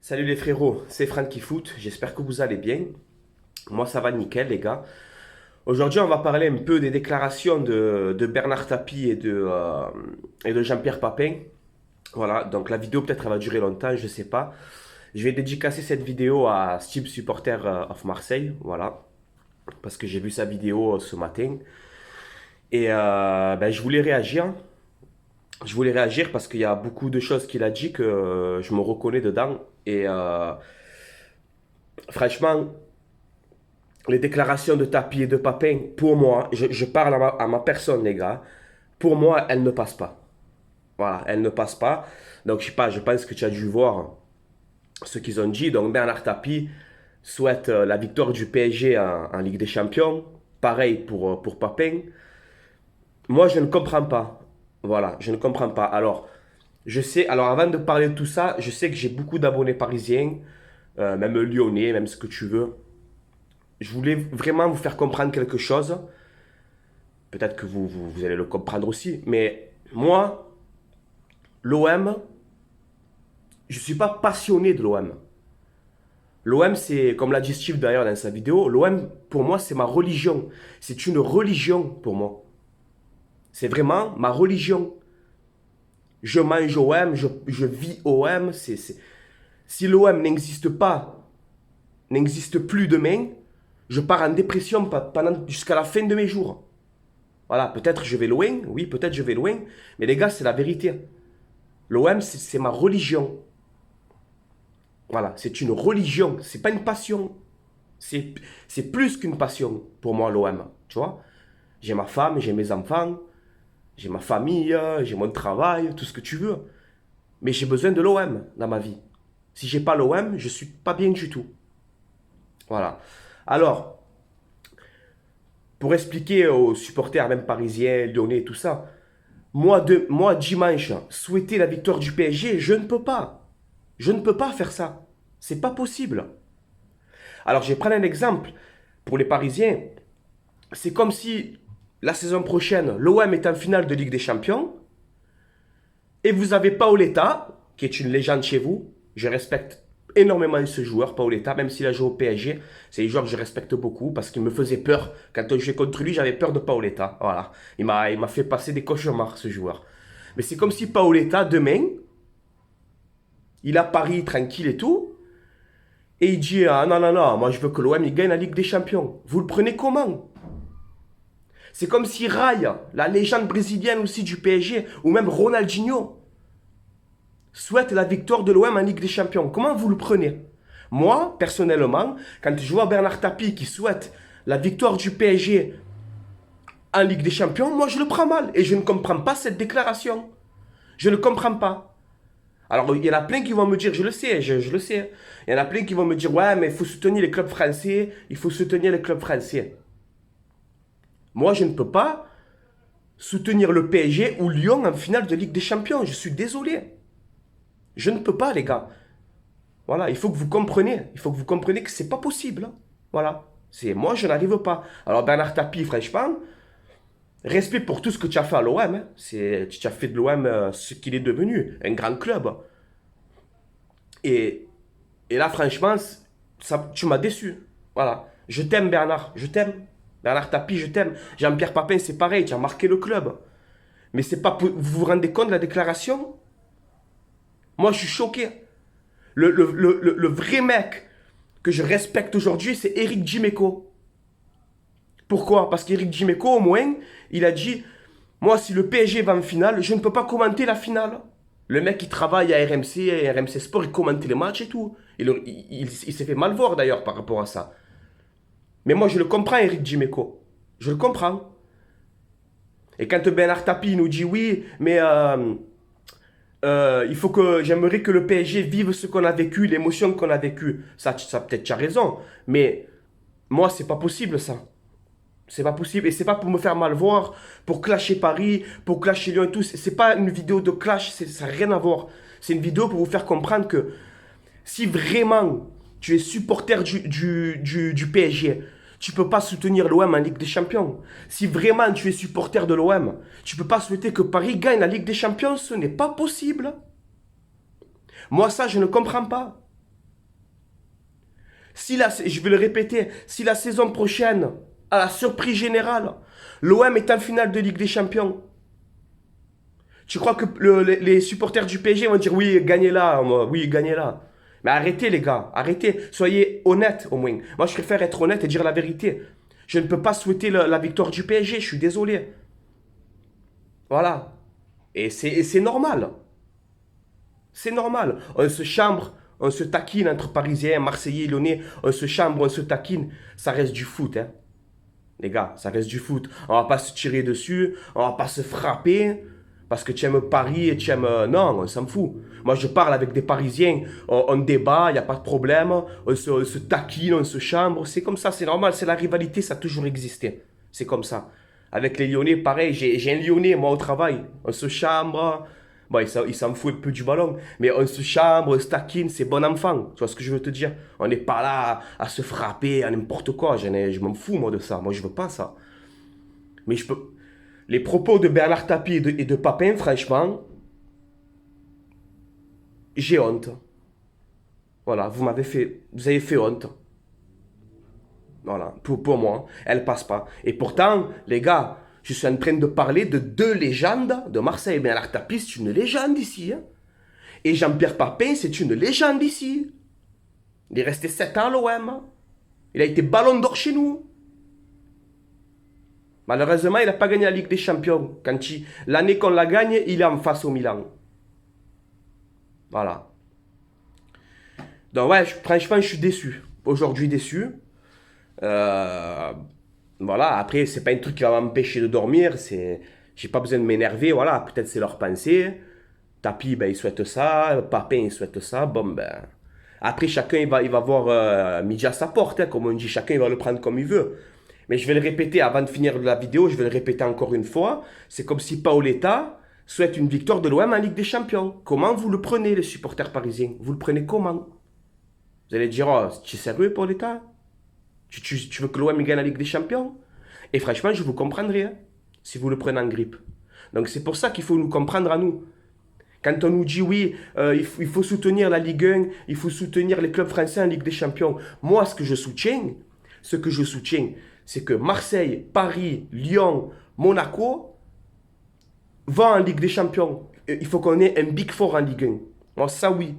Salut les frérots, c'est Francky Foot, j'espère que vous allez bien. Moi ça va nickel les gars. Aujourd'hui on va parler un peu des déclarations de Bernard Tapie et de Jean-Pierre Papin. Voilà, donc la vidéo peut-être elle va durer longtemps, je sais pas. Je vais dédicacer cette vidéo à Steve Supporter of Marseille, voilà. Parce que j'ai vu sa vidéo ce matin. Et je voulais réagir. Je voulais réagir parce qu'il y a beaucoup de choses qu'il a dit que je me reconnais dedans. Et franchement, les déclarations de Tapi et de Papin, pour moi, je parle à ma personne, les gars, pour moi, elles ne passent pas. Voilà, elles ne passent pas. Donc, je sais pas, je pense que tu as dû voir ce qu'ils ont dit. Donc, Bernard Tapie souhaite la victoire du PSG en Ligue des Champions. Pareil pour Papin. Moi, je ne comprends pas. Voilà, je ne comprends pas. Alors, alors avant de parler de tout ça, je sais que j'ai beaucoup d'abonnés parisiens, même lyonnais, même ce que tu veux. Je voulais vraiment vous faire comprendre quelque chose. Peut-être que vous allez le comprendre aussi. Mais moi, l'OM, je ne suis pas passionné de l'OM. L'OM, c'est, comme l'a dit Steve d'ailleurs dans sa vidéo, l'OM, pour moi, c'est ma religion. C'est une religion pour moi. C'est vraiment ma religion. Je mange OM, je vis OM. Si l'OM n'existe plus demain, je pars en dépression jusqu'à la fin de mes jours. Voilà, peut-être je vais loin, oui, peut-être je vais loin, mais les gars, c'est la vérité. L'OM, c'est ma religion. Voilà, c'est une religion, c'est pas une passion. C'est plus qu'une passion pour moi, l'OM. Tu vois, j'ai ma femme, j'ai mes enfants, j'ai ma famille, j'ai mon travail, tout ce que tu veux. Mais j'ai besoin de l'OM dans ma vie. Si j'ai pas l'OM, je suis pas bien du tout. Voilà. Alors, pour expliquer aux supporters, même parisiens, lyonnais, tout ça, moi, dimanche, souhaiter la victoire du PSG, je ne peux pas. Je ne peux pas faire ça. C'est pas possible. Alors, je vais prendre un exemple. Pour les Parisiens, c'est comme si la saison prochaine, l'OM est en finale de Ligue des Champions et vous avez Paoletta, qui est une légende chez vous. Je respecte énormément ce joueur, Paoletta, même s'il a joué au PSG. C'est un joueur que je respecte beaucoup parce qu'il me faisait peur. Quand on jouait contre lui, j'avais peur de Paoletta. Voilà. Il m'a fait passer des cauchemars, ce joueur. Mais c'est comme si Paoletta, demain, il a Paris tranquille et tout, et il dit ah non, non, non, moi je veux que l'OM il gagne la Ligue des Champions. Vous le prenez comment? C'est comme si Rai, la légende brésilienne aussi du PSG, ou même Ronaldinho, souhaite la victoire de l'OM en Ligue des Champions. Comment vous le prenez? Moi, personnellement, quand je vois Bernard Tapie qui souhaite la victoire du PSG en Ligue des Champions, moi je le prends mal. Et je ne comprends pas cette déclaration. Je ne comprends pas. Alors, il y en a plein qui vont me dire, je le sais, je le sais. Il y en a plein qui vont me dire, ouais, mais il faut soutenir les clubs français, il faut soutenir les clubs français. Moi, je ne peux pas soutenir le PSG ou Lyon en finale de Ligue des Champions. Je suis désolé. Je ne peux pas, les gars. Voilà, il faut que vous compreniez. Il faut que vous compreniez que c'est pas possible, hein. Voilà. Moi, je n'arrive pas. Alors, Bernard Tapie, franchement, respect pour tout ce que tu as fait à l'OM, hein. Tu as fait de l'OM ce qu'il est devenu, un grand club. Et, et là, franchement, tu m'as déçu. Voilà. Je t'aime, Bernard. Je t'aime. Bernard Tapie, je t'aime. Jean-Pierre Papin, c'est pareil. Tu as marqué le club. Mais c'est pas. Vous vous rendez compte de la déclaration? Moi, je suis choqué. Le vrai mec que je respecte aujourd'hui, c'est Eric Dimeco. Pourquoi? Parce qu'Eric Dimeco, au moins, il a dit moi, si le PSG va en finale, je ne peux pas commenter la finale. Le mec, il travaille à RMC, à RMC Sport, il commente les matchs et tout. Il s'est fait mal voir d'ailleurs par rapport à ça. Mais moi, je le comprends, Eric Dimeco. Je le comprends. Et quand Bernard Tapie nous dit oui, mais il faut que j'aimerais que le PSG vive ce qu'on a vécu, l'émotion qu'on a vécue. Ça peut-être tu as raison. Mais moi, c'est pas possible ça. C'est pas possible. Et c'est pas pour me faire mal voir, pour clasher Paris, pour clasher Lyon et tout. C'est pas une vidéo de clash, ça n'a rien à voir. C'est une vidéo pour vous faire comprendre que si vraiment tu es supporter du PSG, tu peux pas soutenir l'OM en Ligue des Champions. Si vraiment tu es supporter de l'OM, tu peux pas souhaiter que Paris gagne la Ligue des Champions. Ce n'est pas possible. Moi, ça, je ne comprends pas. Je vais le répéter, si la saison prochaine, à la surprise générale, l'OM est en finale de Ligue des Champions, tu crois que les supporters du PSG vont dire oui, gagnez-la, oui, gagnez-la. Mais arrêtez les gars, arrêtez, soyez honnêtes au moins. Moi je préfère être honnête et dire la vérité. Je ne peux pas souhaiter la victoire du PSG, je suis désolé. Voilà. Et c'est normal. C'est normal. On se chambre, on se taquine entre Parisiens, Marseillais, Lyonnais. On se chambre, on se taquine. Ça reste du foot, hein. Les gars, ça reste du foot. On va pas se tirer dessus, on va pas se frapper. Parce que tu aimes Paris et tu aimes... Non, on s'en fout. Moi, je parle avec des Parisiens, on débat, il n'y a pas de problème. On se taquine, on se chambre. C'est comme ça, c'est normal. C'est la rivalité, ça a toujours existé. C'est comme ça. Avec les Lyonnais, pareil. J'ai un Lyonnais, moi, au travail. On se chambre. Bon, il s'en fout un peu du ballon. Mais on se chambre, on se taquine, c'est bon enfant. Tu vois ce que je veux te dire? On n'est pas là à se frapper, à n'importe quoi. Je m'en fous, moi, de ça. Moi, je veux pas ça. Mais je peux... Les propos de Bernard Tapie et de Papin, franchement, j'ai honte. Voilà, vous avez fait honte. Voilà, pour moi, elle passe pas. Et pourtant, les gars, je suis en train de parler de deux légendes de Marseille. Bernard Tapie, c'est une légende ici. Hein. Et Jean-Pierre Papin, c'est une légende ici. Il est resté 7 ans à l'OM. Il a été ballon d'or chez nous. Malheureusement, il n'a pas gagné la Ligue des Champions. L'année qu'on la gagne, il est en face au Milan. Voilà. Donc ouais, franchement, je suis déçu. Aujourd'hui, déçu. Voilà, après, c'est pas un truc qui va m'empêcher de dormir. J'ai pas besoin de m'énerver. Voilà, peut-être c'est leur pensée. Tapi, ben, il souhaite ça. Papin, il souhaite ça. Bon, ben... Après, chacun, il va voir midi à sa porte. Hein, comme on dit, chacun, il va le prendre comme il veut. Mais je vais le répéter avant de finir la vidéo, je vais le répéter encore une fois. C'est comme si Paoletta souhaite une victoire de l'OM en Ligue des Champions. Comment vous le prenez, les supporters parisiens? Vous le prenez comment? Vous allez dire, oh, tu es sérieux, Paoletta? Tu veux que l'OM gagne la Ligue des Champions? Et franchement, je vous comprendrai, hein, si vous le prenez en grippe. Donc c'est pour ça qu'il faut nous comprendre à nous. Quand on nous dit oui, il faut soutenir la Ligue 1, il faut soutenir les clubs français en Ligue des Champions. Moi, ce que je soutiens, c'est que Marseille, Paris, Lyon, Monaco vont en Ligue des Champions. Il faut qu'on ait un Big Four en Ligue 1. Moi, ça, oui.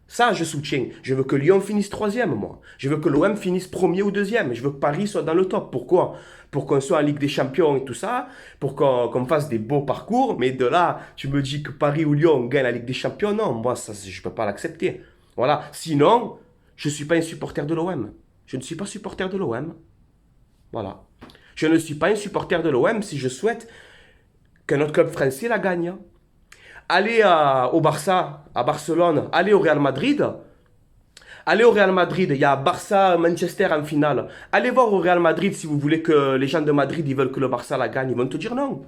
Ça, je soutiens. Je veux que Lyon finisse troisième, moi. Je veux que l'OM finisse premier ou deuxième. Je veux que Paris soit dans le top. Pourquoi? Pour qu'on soit en Ligue des Champions et tout ça. Pour qu'on fasse des beaux parcours. Mais de là, tu me dis que Paris ou Lyon gagnent la Ligue des Champions. Non, moi, ça, je ne peux pas l'accepter. Voilà. Sinon, je ne suis pas un supporter de l'OM. Je ne suis pas supporter de l'OM. Voilà. Je ne suis pas un supporter de l'OM si je souhaite que notre club français la gagne. Allez au Barça, à Barcelone, allez au Real Madrid. Allez au Real Madrid, il y a Barça-Manchester en finale. Allez voir au Real Madrid si vous voulez que les gens de Madrid ils veulent que le Barça la gagne. Ils vont te dire non.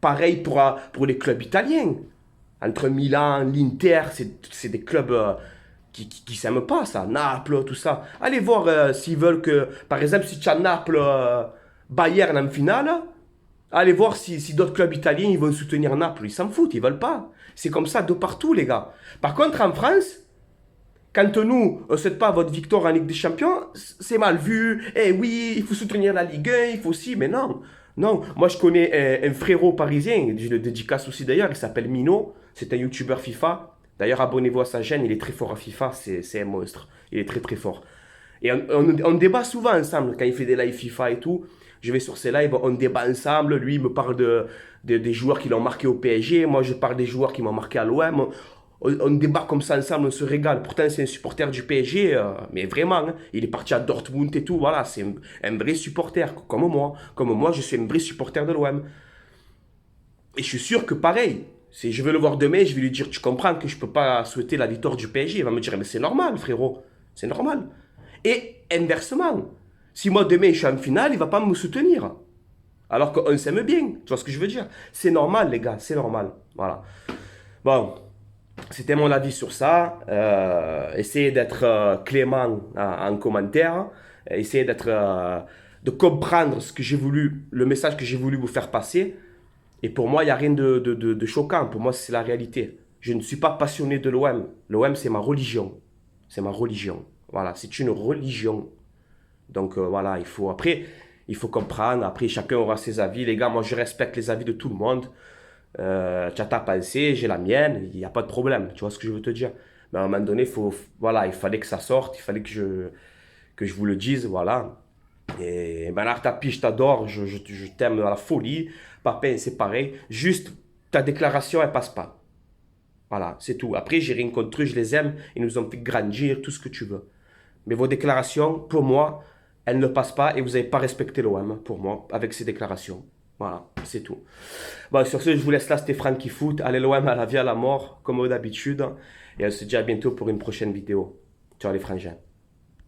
Pareil pour les clubs italiens. Entre Milan, l'Inter, c'est des clubs... qui s'aiment pas ça, Naples, tout ça. Allez voir s'ils veulent que, par exemple, si tu as Naples, Bayern en finale, allez voir si d'autres clubs italiens ils vont soutenir Naples. Ils s'en foutent, ils veulent pas. C'est comme ça de partout, les gars. Par contre, en France, quand nous, on ne souhaite pas votre victoire en Ligue des Champions, c'est mal vu. Eh oui, il faut soutenir la Ligue 1, il faut aussi, mais non. Non, moi je connais un frérot parisien, je le dédicace aussi d'ailleurs, il s'appelle Mino, c'est un youtubeur FIFA. D'ailleurs, abonnez-vous à sa chaîne, il est très fort à FIFA, c'est un monstre. Il est très très fort. Et on débat souvent ensemble, quand il fait des lives FIFA et tout. Je vais sur ses lives, on débat ensemble. Lui, il me parle des joueurs qui l'ont marqué au PSG. Moi, je parle des joueurs qui m'ont marqué à l'OM. On débat comme ça ensemble, on se régale. Pourtant, c'est un supporter du PSG, mais vraiment, hein, il est parti à Dortmund et tout. Voilà, c'est un vrai supporter, comme moi. Comme moi, je suis un vrai supporter de l'OM. Et je suis sûr que pareil, si je vais le voir demain, je vais lui dire, tu comprends que je ne peux pas souhaiter la victoire du PSG. Il va me dire, mais c'est normal, frérot. C'est normal. Et inversement, si moi demain je suis en finale, il ne va pas me soutenir. Alors qu'on s'aime bien. Tu vois ce que je veux dire? C'est normal, les gars, c'est normal. Voilà. Bon, c'était mon avis sur ça. Essayez d'être clément en commentaire. Essayez de comprendre ce que j'ai voulu, le message que j'ai voulu vous faire passer. Et pour moi, il n'y a rien de choquant. Pour moi, c'est la réalité. Je ne suis pas passionné de l'OM. L'OM, c'est ma religion. C'est ma religion. Voilà, c'est une religion. Donc voilà, il faut comprendre. Après, chacun aura ses avis. Les gars, moi, je respecte les avis de tout le monde. Tu as ta pensée, j'ai la mienne. Il n'y a pas de problème. Tu vois ce que je veux te dire? Mais à un moment donné, voilà, il fallait que ça sorte. Il fallait que je vous le dise. Voilà. Et Bernard Tapie, je t'adore. Je t'aime à la folie. Papin, c'est pareil. Juste, ta déclaration, elle passe pas. Voilà, c'est tout. Après, j'ai rien contre eux. Je les aime. Ils nous ont fait grandir, tout ce que tu veux. Mais vos déclarations, pour moi, elles ne passent pas et vous n'avez pas respecté l'OM, pour moi, avec ces déclarations. Voilà, c'est tout. Bon, sur ce, je vous laisse là, c'était Francky Foot. Allez l'OM à la vie, à la mort, comme d'habitude. Et on se dit à bientôt pour une prochaine vidéo. Ciao les frangins.